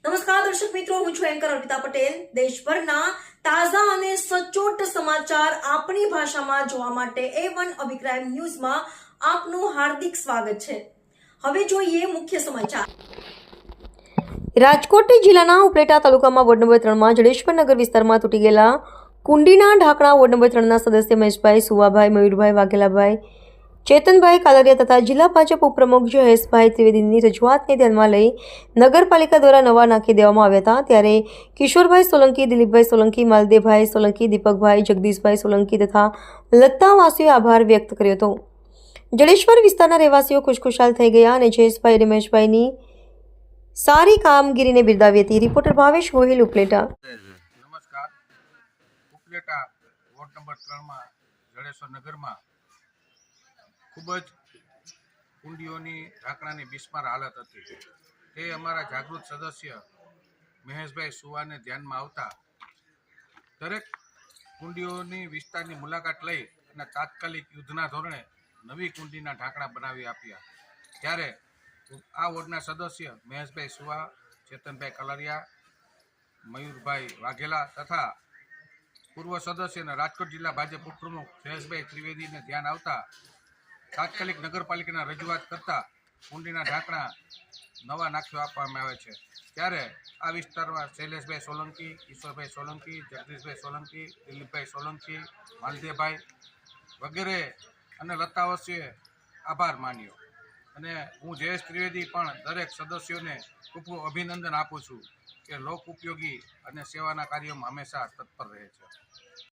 નમસ્કાર દર્શક મિત્રો, હું છું એન્કર અર્પિતા પટેલ। દેશભરના તાજા અને સચોટ સમાચાર આપણી ભાષામાં જોવા માટે A1 અભિપ્રાય ન્યૂઝમાં આપનું હાર્દિક સ્વાગત છે। હવે જોઈએ મુખ્ય સમાચાર। રાજકોટ જિલ્લાના ઉપલેટા તાલુકામાં વોર્ડ નંબર 3માં જડેશ્વર નગર વિસ્તારમાં તૂટી ગયેલા કુંડીના ઢાંકણા વોર્ડ નંબર 3ના સદસ્ય મહેશભાઈ, સુવાભાઈ, મયુરભાઈ, વાઘેલાભાઈ, ચેતનભાઈ કાલરિયા તથા જિલ્લા ભાજપ ઉપપ્રમુખ જયેશભાઈ ત્રિવેદીની રજૂઆતને ધ્યાનમાં લઈ નગરપાલિકા દ્વારા નવા નાખી દેવામાં આવ્યા હતા। ત્યારે કિશોરભાઈ સોલંકી, દિલીપભાઈ સોલંકી, માલદેવભાઈ સોલંકી, દીપકભાઈ, જગદીશભાઈ સોલંકી તથા લત્તાવાસીઓએ આભાર વ્યક્ત કર્યો હતો। જડેશ્વર વિસ્તારના રહેવાસીઓ ખુશખુશાલ થઈ ગયા અને જયેશભાઈ રમેશભાઈની સારી કામગીરીને બિરદાવી હતી। રિપોર્ટર ભાવેશ ગોહિલ, ઉપલેટા। નમસ્કાર। ઉપલેટા વોર્ડ નંબર 3માં જડેશ્વર નગરમાં ખૂબ જ કુંડીઓની ઢાંકણાની બિસ્માર હાલત હતી। તે અમારા જાગૃત સદસ્ય મહેશભાઈ સુવાને ધ્યાનમાં આવતા દરેક કુંડીઓની વિસ્તારની મુલાકાત લઈ અને તાત્કાલિક યુદ્ધના ધોરણે નવી કુંડીના ઢાંકણા બનાવી આપ્યા। ત્યારે આ વોર્ડના સદસ્ય મહેશભાઈ સુવા, ચેતનભાઈ કાલરિયા, મયુરભાઈ વાઘેલા તથા પૂર્વ સદસ્ય અને રાજકોટ જિલ્લા ભાજપ ઉપપ્રમુખ જયેશભાઈ ત્રિવેદીને ધ્યાન આવતા તાત્કાલિક નગરપાલિકાના રજૂઆત કરતા કુંડીના ઢાંકણા નવા નાખ્યો આપવામાં આવે છે। ત્યારે આ વિસ્તારમાં શૈલેષભાઈ સોલંકી, કિશોરભાઈ સોલંકી, જગદીશભાઈ સોલંકી, દિલીપભાઈ સોલંકી, માલદેવભાઈ વગેરે અને લતાવસીએ આભાર માન્યો અને હું જયેશ ત્રિવેદી પણ દરેક સદસ્યોને ખૂબ અભિનંદન આપું છું કે લોક ઉપયોગી અને સેવાના કાર્યોમાં હંમેશા તત્પર રહે છે।